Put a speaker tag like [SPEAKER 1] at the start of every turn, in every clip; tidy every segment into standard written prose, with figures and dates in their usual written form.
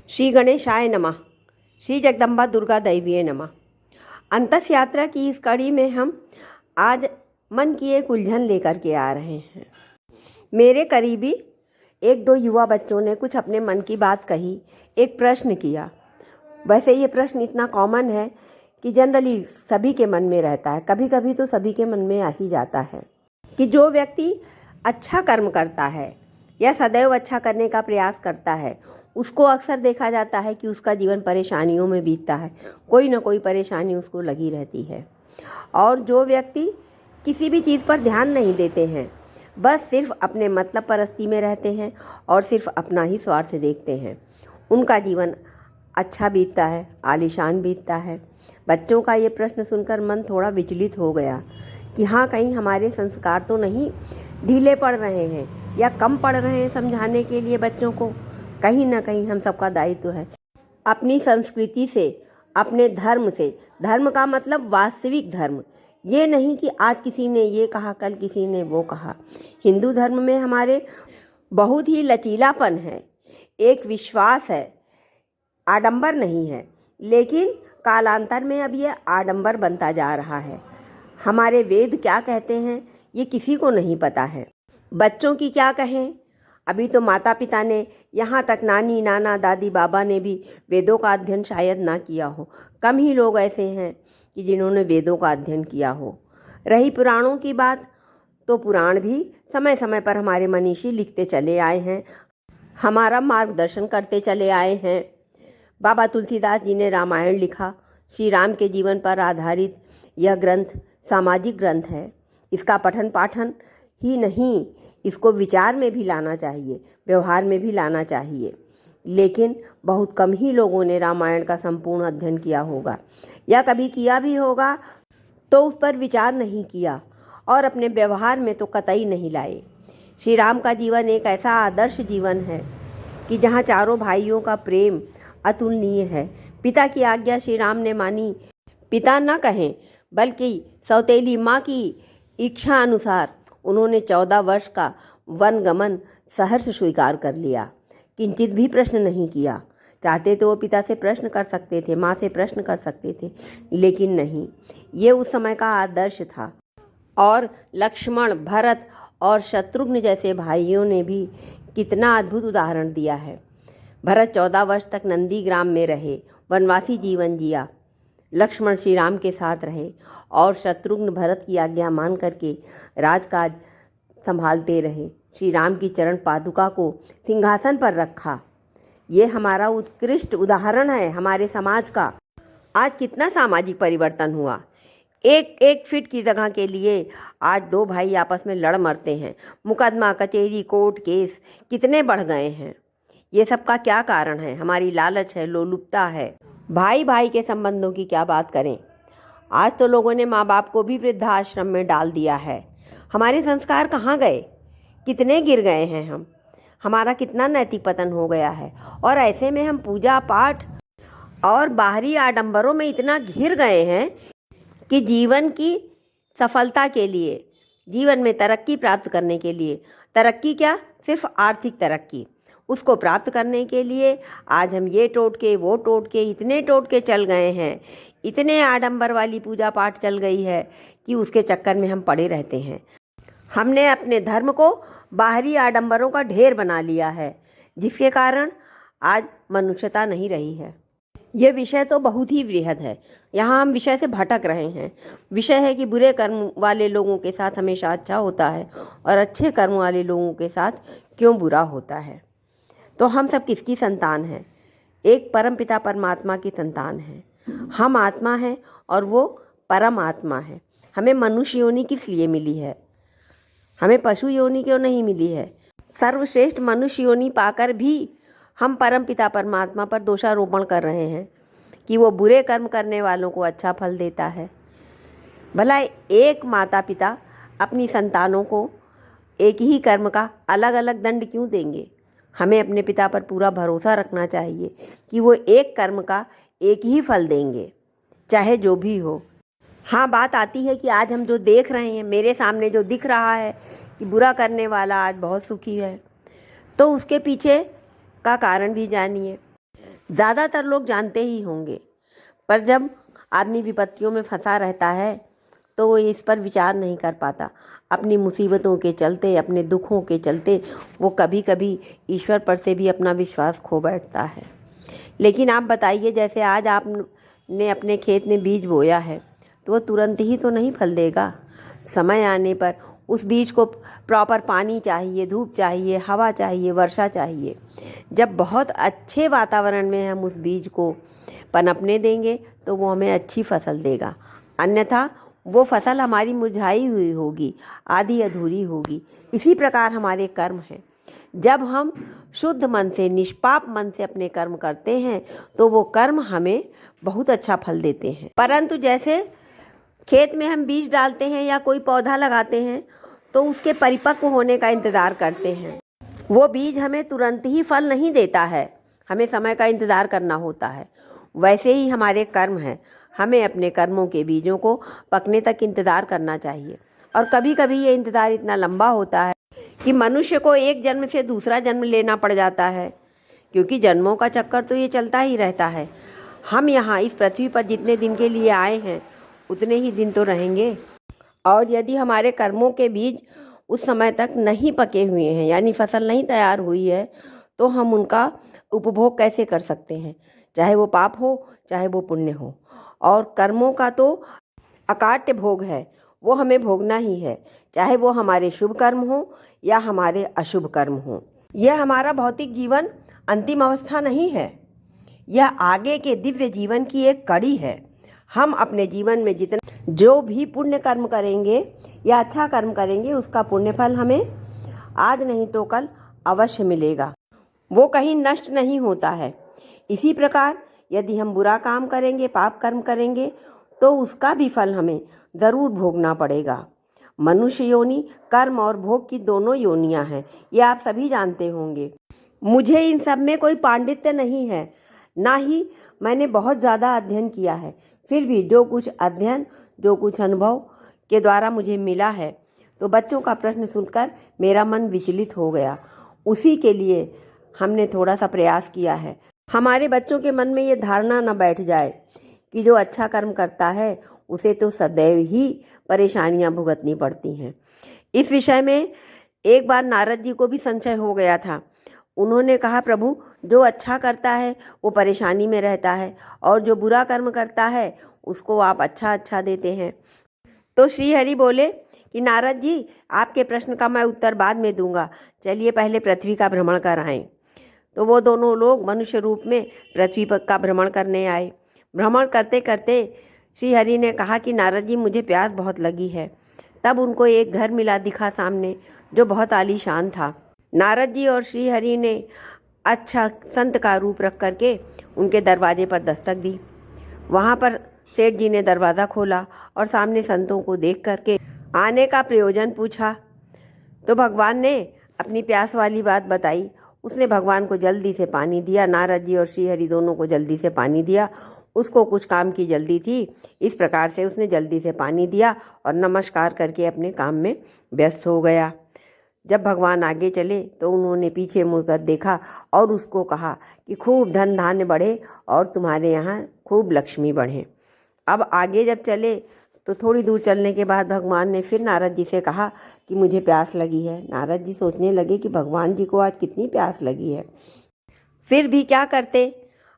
[SPEAKER 1] श्री गणेशाय नमः। श्री जगदम्बा दुर्गा दैवीये नमः। अंतस यात्रा की इस कड़ी में हम आज मन की एक उलझन लेकर के आ रहे हैं। मेरे करीबी एक दो युवा बच्चों ने कुछ अपने मन की बात कही, एक प्रश्न किया। वैसे ये प्रश्न इतना कॉमन है कि जनरली सभी के मन में रहता है, कभी कभी तो सभी के मन में आ ही जाता है कि जो व्यक्ति अच्छा कर्म करता है या सदैव अच्छा करने का प्रयास करता है, उसको अक्सर देखा जाता है कि उसका जीवन परेशानियों में बीतता है, कोई ना कोई परेशानी उसको लगी रहती है। और जो व्यक्ति किसी भी चीज़ पर ध्यान नहीं देते हैं, बस सिर्फ अपने मतलब परस्ती में रहते हैं और सिर्फ अपना ही स्वार्थ देखते हैं, उनका जीवन अच्छा बीतता है, आलीशान बीतता है। बच्चों का ये प्रश्न सुनकर मन थोड़ा विचलित हो गया कि हाँ, कहीं हमारे संस्कार तो नहीं ढीले पड़ रहे हैं या कम पड़ रहे हैं समझाने के लिए बच्चों को। कहीं ना कहीं हम सबका दायित्व है अपनी संस्कृति से, अपने धर्म से। धर्म का मतलब वास्तविक धर्म, ये नहीं कि आज किसी ने ये कहा, कल किसी ने वो कहा। हिंदू धर्म में हमारे बहुत ही लचीलापन है, एक विश्वास है, आडंबर नहीं है। लेकिन कालांतर में अब ये आडंबर बनता जा रहा है। हमारे वेद क्या कहते हैं ये किसी को नहीं पता है। बच्चों की क्या कहें, अभी तो माता पिता ने, यहाँ तक नानी नाना दादी बाबा ने भी वेदों का अध्ययन शायद ना किया हो। कम ही लोग ऐसे हैं कि जिन्होंने वेदों का अध्ययन किया हो। रही पुराणों की बात, तो पुराण भी समय समय पर हमारे मनीषी लिखते चले आए हैं, हमारा मार्गदर्शन करते चले आए हैं। बाबा तुलसीदास जी ने रामायण लिखा। श्री राम के जीवन पर आधारित यह ग्रंथ सामाजिक ग्रंथ है। इसका पठन पाठन ही नहीं, इसको विचार में भी लाना चाहिए, व्यवहार में भी लाना चाहिए। लेकिन बहुत कम ही लोगों ने रामायण का संपूर्ण अध्ययन किया होगा, या कभी किया भी होगा तो उस पर विचार नहीं किया और अपने व्यवहार में तो कतई नहीं लाए। श्री राम का जीवन एक ऐसा आदर्श जीवन है कि जहाँ चारों भाइयों का प्रेम अतुलनीय है। पिता की आज्ञा श्री राम ने मानी, पिता न कहें बल्कि सौतेली माँ की इच्छा अनुसार उन्होंने 14 वर्ष का वन गमन सहर्ष स्वीकार कर लिया, किंचित भी प्रश्न नहीं किया। चाहते तो वो पिता से प्रश्न कर सकते थे, माँ से प्रश्न कर सकते थे, लेकिन नहीं, ये उस समय का आदर्श था। और लक्ष्मण, भरत और शत्रुघ्न जैसे भाइयों ने भी कितना अद्भुत उदाहरण दिया है। भरत 14 वर्ष तक नंदीग्राम में रहे, वनवासी जीवन जिया। लक्ष्मण श्री राम के साथ रहे और शत्रुघ्न भरत की आज्ञा मान करके राजकाज संभालते रहे। श्री राम की चरण पादुका को सिंहासन पर रखा। ये हमारा उत्कृष्ट उदाहरण है हमारे समाज का। आज कितना सामाजिक परिवर्तन हुआ। एक एक फीट की जगह के लिए आज दो भाई आपस में लड़ मरते हैं। मुकदमा, कचहरी, कोर्ट केस कितने बढ़ गए हैं। ये सब का क्या कारण है? हमारी लालच है, लोलुपता है। भाई भाई के संबंधों की क्या बात करें। आज तो लोगों ने माँ बाप को भी वृद्धाश्रम में डाल दिया है। हमारे संस्कार कहाँ गए? कितने गिर गए हैं हम। हमारा कितना नैतिक पतन हो गया है। और ऐसे में हम पूजा पाठ और बाहरी आडंबरों में इतना घिर गए हैं कि जीवन की सफलता के लिए, जीवन में तरक्की प्राप्त करने के लिए, तरक्की क्या, सिर्फ आर्थिक तरक्की, उसको प्राप्त करने के लिए आज हम ये टोटके वो टोटके, इतने टोटके चल गए हैं, इतने आडंबर वाली पूजा पाठ चल गई है कि उसके चक्कर में हम पड़े रहते हैं। हमने अपने धर्म को बाहरी आडंबरों का ढेर बना लिया है, जिसके कारण आज मनुष्यता नहीं रही है। यह विषय तो बहुत ही वृहद है, यहाँ हम विषय से भटक रहे हैं। विषय है कि बुरे कर्म वाले लोगों के साथ हमेशा अच्छा होता है और अच्छे कर्म वाले लोगों के साथ क्यों बुरा होता है। तो हम सब किसकी संतान हैं? एक परम पिता परमात्मा की संतान हैं। हम आत्मा हैं और वो परम आत्मा है। हमें मनुष्य योनि किस लिए मिली है? हमें पशु योनि क्यों नहीं मिली है? सर्वश्रेष्ठ मनुष्य योनि पाकर भी हम परम पिता परमात्मा पर दोषारोपण कर रहे हैं कि वो बुरे कर्म करने वालों को अच्छा फल देता है। भला एक माता पिता अपनी संतानों को एक ही कर्म का अलग अलग दंड क्यों देंगे? हमें अपने पिता पर पूरा भरोसा रखना चाहिए कि वो एक कर्म का एक ही फल देंगे, चाहे जो भी हो। हाँ, बात आती है कि आज हम जो देख रहे हैं, मेरे सामने जो दिख रहा है कि बुरा करने वाला आज बहुत सुखी है, तो उसके पीछे का कारण भी जानिए। ज़्यादातर लोग जानते ही होंगे, पर जब आदमी विपत्तियों में फंसा रहता है तो वो इस पर विचार नहीं कर पाता। अपनी मुसीबतों के चलते, अपने दुखों के चलते वो कभी कभी ईश्वर पर से भी अपना विश्वास खो बैठता है। लेकिन आप बताइए, जैसे आज आपने अपने खेत में बीज बोया है तो वो तुरंत ही तो नहीं फल देगा। समय आने पर उस बीज को प्रॉपर पानी चाहिए, धूप चाहिए, हवा चाहिए, वर्षा चाहिए। जब बहुत अच्छे वातावरण में हम उस बीज को पनपने देंगे तो वो हमें अच्छी फसल देगा, अन्यथा वो फसल हमारी मुरझाई हुई होगी, आधी अधूरी होगी। इसी प्रकार हमारे कर्म हैं। जब हम शुद्ध मन से, निष्पाप मन से अपने कर्म करते हैं तो वो कर्म हमें बहुत अच्छा फल देते हैं। परंतु जैसे खेत में हम बीज डालते हैं या कोई पौधा लगाते हैं तो उसके परिपक्व होने का इंतज़ार करते हैं। वो बीज हमें तुरंत ही फल नहीं देता है, हमें समय का इंतज़ार करना होता है। वैसे ही हमारे कर्म हैं, हमें अपने कर्मों के बीजों को पकने तक इंतज़ार करना चाहिए। और कभी कभी ये इंतज़ार इतना लंबा होता है कि मनुष्य को एक जन्म से दूसरा जन्म लेना पड़ जाता है, क्योंकि जन्मों का चक्कर तो ये चलता ही रहता है। हम यहाँ इस पृथ्वी पर जितने दिन के लिए आए हैं उतने ही दिन तो रहेंगे, और यदि हमारे कर्मों के बीज उस समय तक नहीं पके हुए हैं, यानी फसल नहीं तैयार हुई है, तो हम उनका उपभोग कैसे कर सकते हैं, चाहे वो पाप हो चाहे वो पुण्य हो। और कर्मों का तो अकाट्य भोग है, वो हमें भोगना ही है, चाहे वो हमारे शुभ कर्म हो या हमारे अशुभ कर्म हो। यह हमारा भौतिक जीवन अंतिम अवस्था नहीं है, यह आगे के दिव्य जीवन की एक कड़ी है। हम अपने जीवन में जितना जो भी पुण्य कर्म करेंगे या अच्छा कर्म करेंगे उसका पुण्य फल हमें आज नहीं तो कल अवश्य मिलेगा, वो कहीं नष्ट नहीं होता है। इसी प्रकार यदि हम बुरा काम करेंगे, पाप कर्म करेंगे, तो उसका भी फल हमें ज़रूर भोगना पड़ेगा। मनुष्य योनि कर्म और भोग की दोनों योनियां हैं, ये आप सभी जानते होंगे। मुझे इन सब में कोई पांडित्य नहीं है, ना ही मैंने बहुत ज़्यादा अध्ययन किया है। फिर भी जो कुछ अध्ययन, जो कुछ अनुभव के द्वारा मुझे मिला है, तो बच्चों का प्रश्न सुनकर मेरा मन विचलित हो गया। उसी के लिए हमने थोड़ा सा प्रयास किया है। हमारे बच्चों के मन में ये धारणा न बैठ जाए कि जो अच्छा कर्म करता है उसे तो सदैव ही परेशानियां भुगतनी पड़ती हैं। इस विषय में एक बार नारद जी को भी संशय हो गया था। उन्होंने कहा, प्रभु, जो अच्छा करता है वो परेशानी में रहता है, और जो बुरा कर्म करता है उसको आप अच्छा अच्छा देते हैं। तो श्री हरि बोले कि नारद जी, आपके प्रश्न का मैं उत्तर बाद में दूंगा, चलिए पहले पृथ्वी का भ्रमण कर आएँ। तो वो दोनों लोग मनुष्य रूप में पृथ्वी पर का भ्रमण करने आए। भ्रमण करते करते श्री हरि ने कहा कि नारद जी, मुझे प्यास बहुत लगी है। तब उनको एक घर मिला दिखा सामने, जो बहुत आलीशान था। नारद जी और श्री हरि ने अच्छा संत का रूप रख करके उनके दरवाजे पर दस्तक दी। वहाँ पर सेठ जी ने दरवाज़ा खोला और सामने संतों को देख करके आने का प्रयोजन पूछा। तो भगवान ने अपनी प्यास वाली बात बताई। उसने भगवान को जल्दी से पानी दिया। नारद जी और श्री हरि दोनों को जल्दी से पानी दिया। उसको कुछ काम की जल्दी थी, इस प्रकार से उसने जल्दी से पानी दिया और नमस्कार करके अपने काम में व्यस्त हो गया। जब भगवान आगे चले तो उन्होंने पीछे मुड़कर देखा और उसको कहा कि खूब धन धान्य बढ़े और तुम्हारे यहाँ खूब लक्ष्मी बढ़े। अब आगे जब चले तो थोड़ी दूर चलने के बाद भगवान ने फिर नारद जी से कहा कि मुझे प्यास लगी है। नारद जी सोचने लगे कि भगवान जी को आज कितनी प्यास लगी है, फिर भी क्या करते।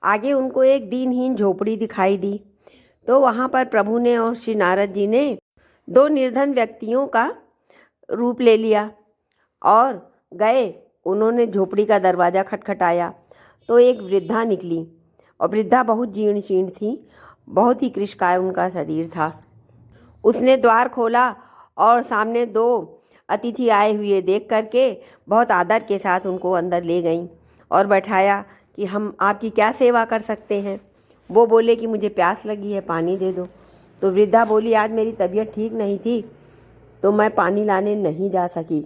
[SPEAKER 1] आगे उनको एक दीनहीन झोपड़ी दिखाई दी। तो वहाँ पर प्रभु ने और श्री नारद जी ने दो निर्धन व्यक्तियों का रूप ले लिया और गए। उन्होंने झोपड़ी का दरवाज़ा खटखटाया तो एक वृद्धा निकली, और वृद्धा बहुत जीर्ण शीर्ण थी, बहुत ही कृशकाय उनका शरीर था। उसने द्वार खोला और सामने दो अतिथि आए हुए देख करके बहुत आदर के साथ उनको अंदर ले गईं और बैठाया कि हम आपकी क्या सेवा कर सकते हैं। वो बोले कि मुझे प्यास लगी है, पानी दे दो। तो वृद्धा बोली, आज मेरी तबीयत ठीक नहीं थी तो मैं पानी लाने नहीं जा सकी,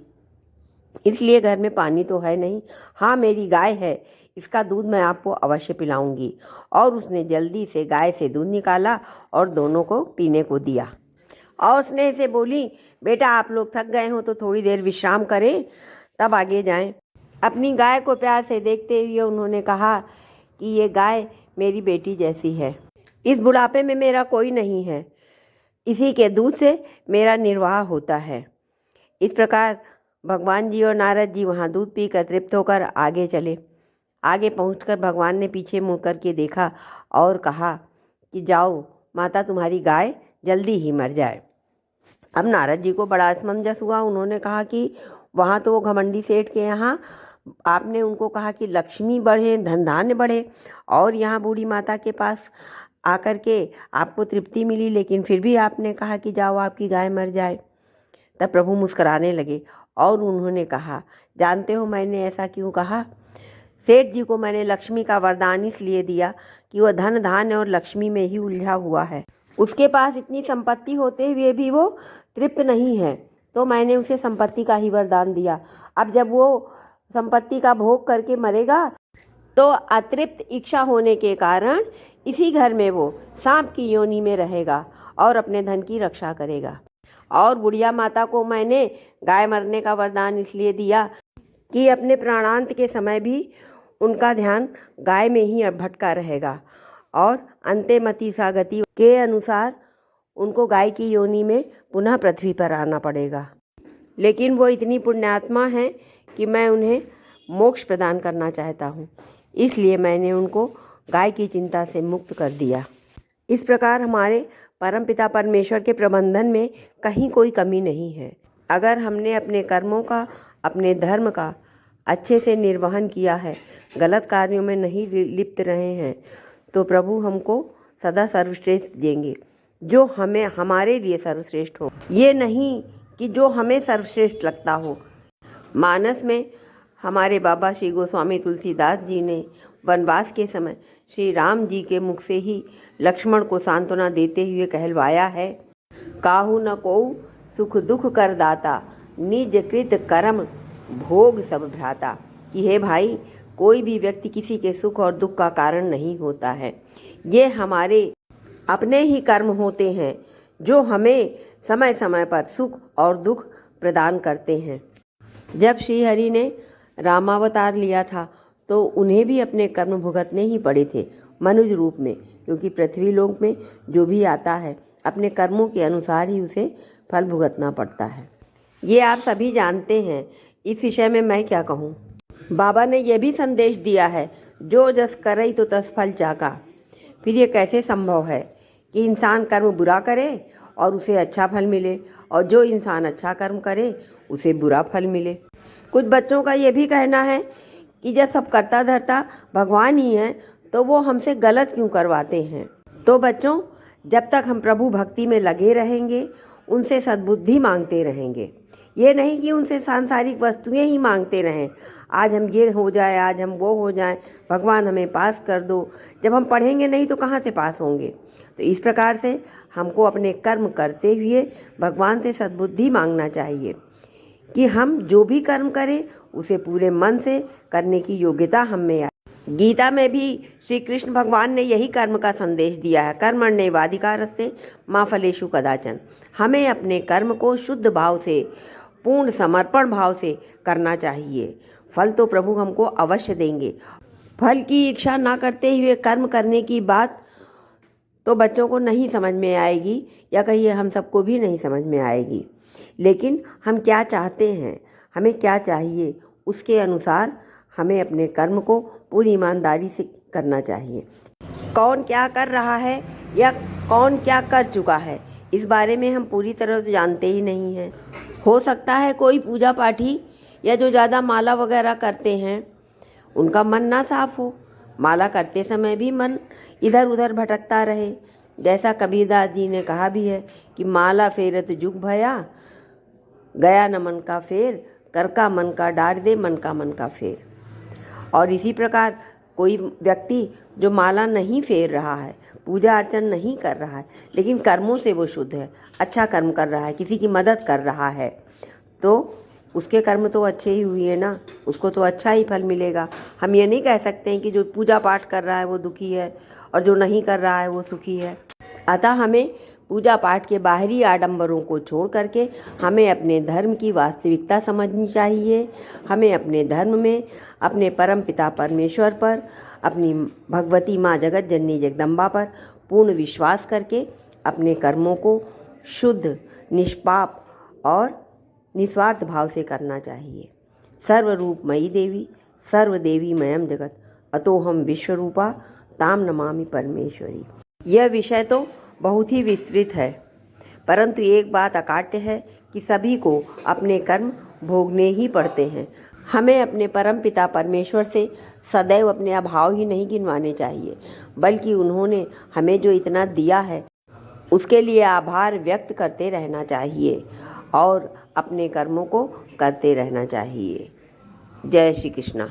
[SPEAKER 1] इसलिए घर में पानी तो है नहीं। हाँ, मेरी गाय है, इसका दूध मैं आपको अवश्य पिलाऊंगी। और उसने जल्दी से गाय से दूध निकाला और दोनों को पीने को दिया। और स्नेह से बोली, बेटा आप लोग थक गए हो तो थोड़ी देर विश्राम करें, तब आगे जाएं। अपनी गाय को प्यार से देखते हुए उन्होंने कहा कि ये गाय मेरी बेटी जैसी है। इस बुढ़ापे में मेरा कोई नहीं है, इसी के दूध से मेरा निर्वाह होता है। इस प्रकार भगवान जी और नारद जी वहाँ दूध पीकर तृप्त होकर आगे चले। आगे पहुंचकर भगवान ने पीछे मुड़ कर के देखा और कहा कि जाओ माता, तुम्हारी गाय जल्दी ही मर जाए। अब नारद जी को बड़ा असमंजस हुआ। उन्होंने कहा कि वहाँ तो वो घमंडी सेठ के यहाँ आपने उनको कहा कि लक्ष्मी बढ़े, धन धान्य बढ़े, और यहाँ बूढ़ी माता के पास आकर के आपको तृप्ति मिली, लेकिन फिर भी आपने कहा कि जाओ आपकी गाय मर जाए। तब प्रभु मुस्कुराने लगे और उन्होंने कहा, जानते हो मैंने ऐसा क्यों कहा? सेठ जी को मैंने लक्ष्मी का वरदान इसलिए दिया कि वह धन धान्य और लक्ष्मी में ही उलझा हुआ है। उसके पास इतनी संपत्ति होते हुए भी वो तृप्त नहीं है, तो मैंने उसे संपत्ति का ही वरदान दिया। अब जब वो संपत्ति का भोग करके मरेगा तो अतृप्त इच्छा होने के कारण इसी घर में वो सांप की योनि में रहेगा और अपने धन की रक्षा करेगा। और बुढ़िया माता को मैंने गाय मरने का वरदान इसलिए दिया कि अपने प्राणांत के समय भी उनका ध्यान गाय में ही भटका रहेगा और अंत्यमति सा गति के अनुसार उनको गाय की योनि में पुनः पृथ्वी पर आना पड़ेगा। लेकिन वो इतनी पुण्यात्मा हैं कि मैं उन्हें मोक्ष प्रदान करना चाहता हूँ, इसलिए मैंने उनको गाय की चिंता से मुक्त कर दिया। इस प्रकार हमारे परमपिता परमेश्वर के प्रबंधन में कहीं कोई कमी नहीं है। अगर हमने अपने कर्मों का, अपने धर्म का अच्छे से निर्वहन किया है, गलत कार्यों में नहीं लिप्त रहे हैं, तो प्रभु हमको सदा सर्वश्रेष्ठ देंगे, जो हमें हमारे लिए सर्वश्रेष्ठ हो। ये नहीं कि जो हमें सर्वश्रेष्ठ लगता हो। मानस में हमारे बाबा श्री गोस्वामी तुलसीदास जी ने वनवास के समय श्री राम जी के मुख से ही लक्ष्मण को सांत्वना देते हुए कहलवाया है, काहू न कोऊ सुख दुख कर दाता, निज कृत कर्म भोग सब भ्राता। कि हे भाई, कोई भी व्यक्ति किसी के सुख और दुख का कारण नहीं होता है। ये हमारे अपने ही कर्म होते हैं जो हमें समय समय पर सुख और दुख प्रदान करते हैं। जब श्री हरि ने रामावतार लिया था तो उन्हें भी अपने कर्म भुगतने ही पड़े थे मनुष्य रूप में, क्योंकि पृथ्वी लोक में जो भी आता है अपने कर्मों के अनुसार ही उसे फल भुगतना पड़ता है। ये आप सभी जानते हैं, इस विषय में मैं क्या कहूँ। बाबा ने यह भी संदेश दिया है, जो जस करई तो तस फल चाका। फिर ये कैसे संभव है कि इंसान कर्म बुरा करे और उसे अच्छा फल मिले, और जो इंसान अच्छा कर्म करे उसे बुरा फल मिले। कुछ बच्चों का ये भी कहना है कि जब सब करता धरता भगवान ही हैं तो वो हमसे गलत क्यों करवाते हैं। तो बच्चों, जब तक हम प्रभु भक्ति में लगे रहेंगे, उनसे सद्बुद्धि मांगते रहेंगे। ये नहीं कि उनसे सांसारिक वस्तुएं ही मांगते रहें, आज हम ये हो जाए, आज हम वो हो जाए, भगवान हमें पास कर दो। जब हम पढ़ेंगे नहीं तो कहाँ से पास होंगे। तो इस प्रकार से हमको अपने कर्म करते हुए भगवान से सद्बुद्धि मांगना चाहिए कि हम जो भी कर्म करें उसे पूरे मन से करने की योग्यता हम में आए। गीता में भी श्री कृष्ण भगवान ने यही कर्म का संदेश दिया है, कर्मण्येवाधिकारस्ते मा फलेषु कदाचन। हमें अपने कर्म को शुद्ध भाव से, पूर्ण समर्पण भाव से करना चाहिए। फल तो प्रभु हमको अवश्य देंगे। फल की इच्छा ना करते हुए कर्म करने की बात तो बच्चों को नहीं समझ में आएगी, या कहिए हम सबको भी नहीं समझ में आएगी। लेकिन हम क्या चाहते हैं, हमें क्या चाहिए, उसके अनुसार हमें अपने कर्म को पूरी ईमानदारी से करना चाहिए। कौन क्या कर रहा है या कौन क्या कर चुका है, इस बारे में हम पूरी तरह तो जानते ही नहीं हैं। हो सकता है कोई पूजा पाठी या जो ज़्यादा माला वगैरह करते हैं उनका मन ना साफ हो, माला करते समय भी मन इधर उधर भटकता रहे। जैसा कबीरदास जी ने कहा भी है कि माला फेरत जुग भया, गया न मन का फेर, कर का मन का डार दे, मन का मन का फेर। और इसी प्रकार कोई व्यक्ति जो माला नहीं फेर रहा है, पूजा अर्चन नहीं कर रहा है, लेकिन कर्मों से वो शुद्ध है, अच्छा कर्म कर रहा है, किसी की मदद कर रहा है, तो उसके कर्म तो अच्छे ही हुए ना, उसको तो अच्छा ही फल मिलेगा। हम ये नहीं कह सकते हैं कि जो पूजा पाठ कर रहा है वो दुखी है और जो नहीं कर रहा है वो सुखी है। अतः हमें पूजा पाठ के बाहरी आडंबरों को छोड़ करके हमें अपने धर्म की वास्तविकता समझनी चाहिए। हमें अपने धर्म में अपने परम पिता परमेश्वर पर, अपनी भगवती माँ जगत जननी जगदम्बा पर पूर्ण विश्वास करके अपने कर्मों को शुद्ध, निष्पाप और निस्वार्थ भाव से करना चाहिए। सर्वरूपमयी देवी सर्वदेवी मयम जगत अतोहम विश्वरूपा ताम नमामि परमेश्वरी। यह विषय तो बहुत ही विस्तृत है, परंतु एक बात अकाट्य है कि सभी को अपने कर्म भोगने ही पड़ते हैं। हमें अपने परम पिता परमेश्वर से सदैव अपने अभाव ही नहीं गिनवाने चाहिए, बल्कि उन्होंने हमें जो इतना दिया है उसके लिए आभार व्यक्त करते रहना चाहिए और अपने कर्मों को करते रहना चाहिए। जय श्री कृष्णा।